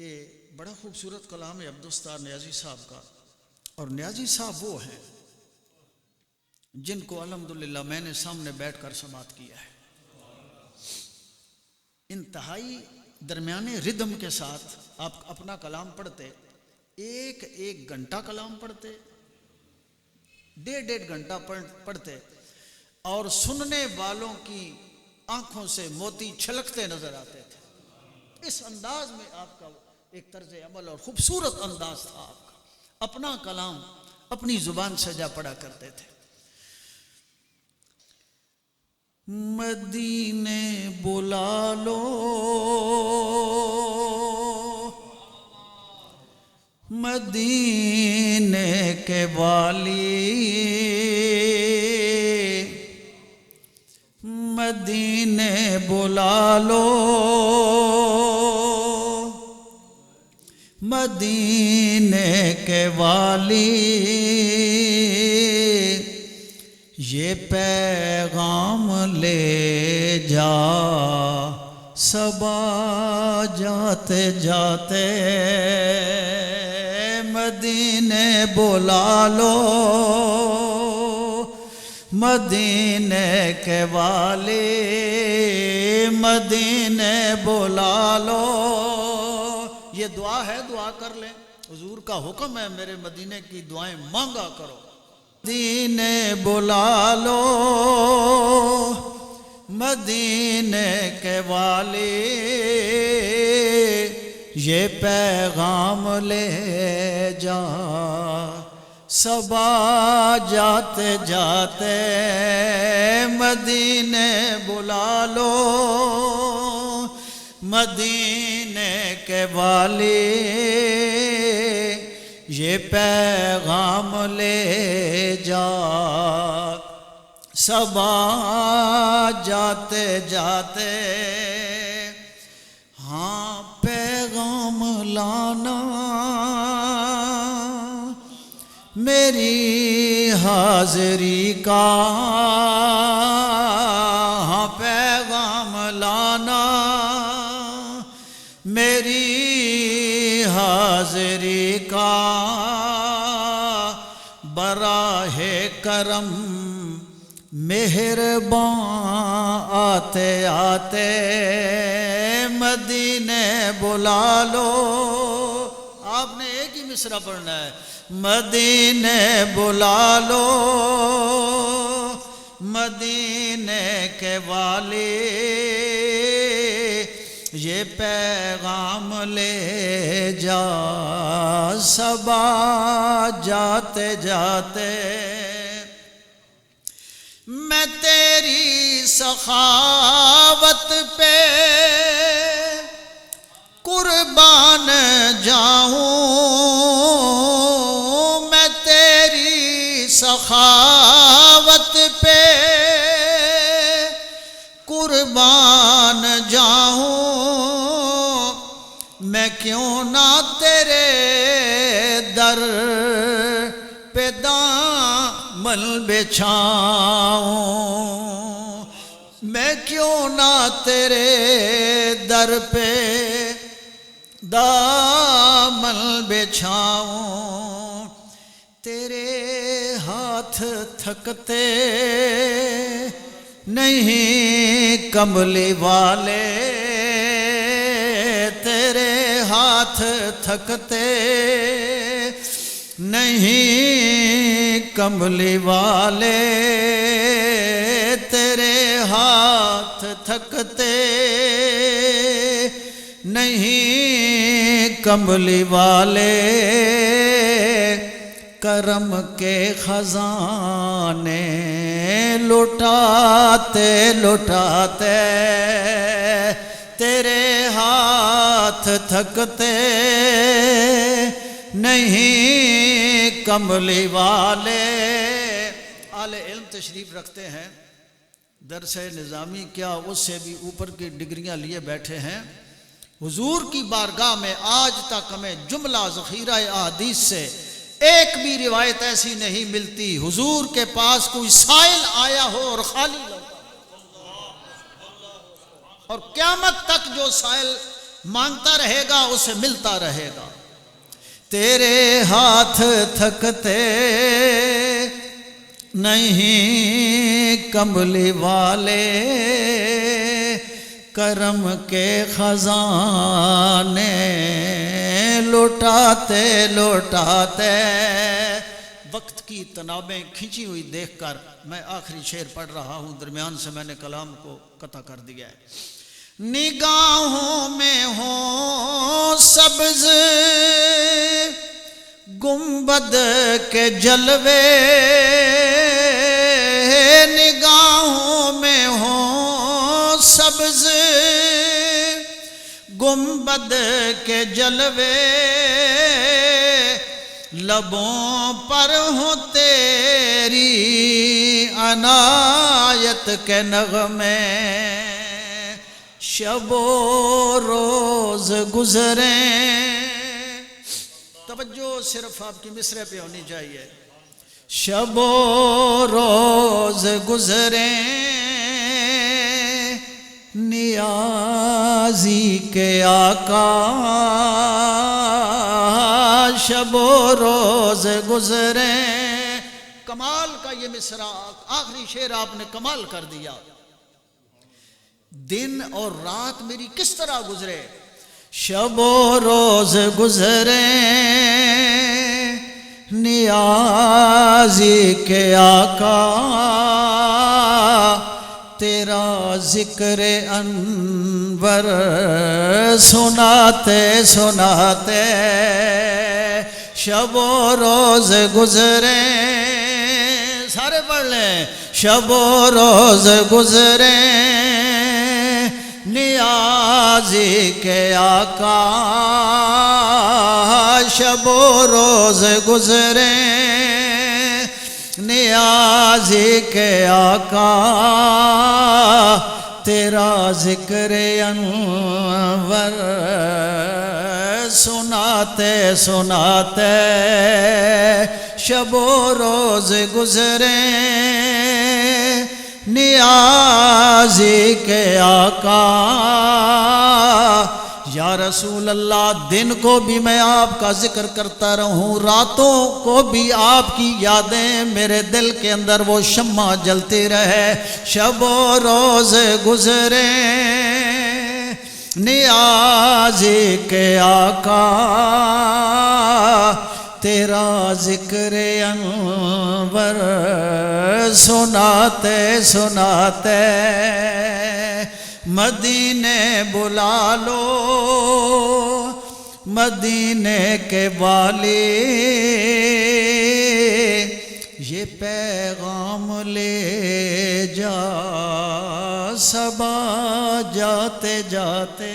یہ بڑا خوبصورت کلام ہے عبدالستار نیازی صاحب کا، اور نیازی صاحب وہ ہیں جن کو الحمدللہ میں نے سامنے بیٹھ کر سماعت کیا ہے۔ انتہائی درمیانے ردم کے ساتھ آپ اپنا کلام پڑھتے، ایک گھنٹہ کلام پڑھتے، ڈیڑھ گھنٹہ پڑھتے، اور سننے والوں کی آنکھوں سے موتی چھلکتے نظر آتے تھے۔ اس انداز میں آپ کا ایک طرز عمل اور خوبصورت انداز تھا آپ کا۔ اپنا کلام اپنی زبان سے جا پڑھا کرتے تھے۔ مدینے بلا لو مدینے کے والی، مدینے بلا لو مدینے کے والی، یہ پیغام لے جا صبا جاتے جاتے، مدینے بلا لو مدینے کے والی، مدینے بلا لو۔ یہ دعا ہے، دعا کر لیں، حضور کا حکم ہے میرے مدینے کی دعائیں مانگا کرو۔ مدینے بلا لو مدینے کے والی، یہ پیغام لے جا صبا جاتے جاتے، مدینے بلا لو مدینے کے والی، یہ پیغام لے جا صبا جاتے جاتے۔ ہاں پیغام لانا میری حاضری کا، ہاں پیغام لانا میری حاضری کا، براہ کرم مہرباں آتے آتے، مدینے بلا لو۔ آپ نے ایک ہی مصرع پڑھنا ہے، مدینے بلا لو مدینے کے والی، یہ پیغام لے جا صبا جاتے جاتے، میں تیری سخاوت پہ قربان جاؤں، میں تیری سخاوت پہ قربان جاؤں، میں کیوں نہ تیرے در پہ دامن بچھاؤں، میں کیوں نہ تیرے در پہ دامن بچھاؤں، تیرے ہاتھ تھکتے نہیں کملی والے، تیرے ہاتھ تھکتے نہیں کملی والے، تیرے ہاتھ تھکتے نہیں کملی والے، کرم کے خزانے لٹاتے لٹاتے، تیرے ہاتھ تھکتے نہیں کملی والے۔ اہل علم تشریف رکھتے ہیں، درس نظامی کیا اس سے بھی اوپر کی ڈگریاں لیے بیٹھے ہیں۔ حضور کی بارگاہ میں آج تک ہمیں جملہ ذخیرہ احادیث سے ایک بھی روایت ایسی نہیں ملتی حضور کے پاس کوئی سائل آیا ہو اور خالی لوٹا، اور قیامت تک جو سائل مانگتا رہے گا اسے ملتا رہے گا۔ تیرے ہاتھ تھکتے نہیں کملی والے، کرم کے خزانے لوٹاتے لوٹاتے۔ وقت کی تنابیں کھینچی ہوئی دیکھ کر میں آخری شعر پڑھ رہا ہوں، درمیان سے میں نے کلام کو قطع کر دیا ہے۔ نگاہوں میں ہوں سبز گنبد کے جلوے، نگاہوں میں ہوں سبز گنبد کے جلوے، لبوں پر ہوں تیری عنایت کے نغمے، شب و روز گزریں۔ توجہ صرف آپ کی مصرع پہ ہونی چاہیے۔ شب و روز گزریں نیازی کے آقا، شب و روز گزریں۔ کمال کا یہ مصرع، آخری شعر آپ نے کمال کر دیا۔ دن اور رات میری کس طرح گزرے، شب و روز گزریں نیازی کے آقا، تیرا ذکر انور سناتے سناتے، شب و روز گزریں۔ سارے پڑھ لیں، شب و روز گزریں نیازی کے آقا، شب و روز گزریں نیازی کے آقا، تیرا ذکر انور سناتے سناتے، شب و روز گزریں نیازی کے آقا۔ یا رسول اللہ، دن کو بھی میں آپ کا ذکر کرتا رہوں، راتوں کو بھی آپ کی یادیں میرے دل کے اندر وہ شمع جلتی رہے، شب و روز گزریں نیازی کے آقا، تیرا ذکر انور سناتے سناتے، مدینے بلا لو مدینے کے والی، یہ پیغام لے جا صبا جاتے جاتے۔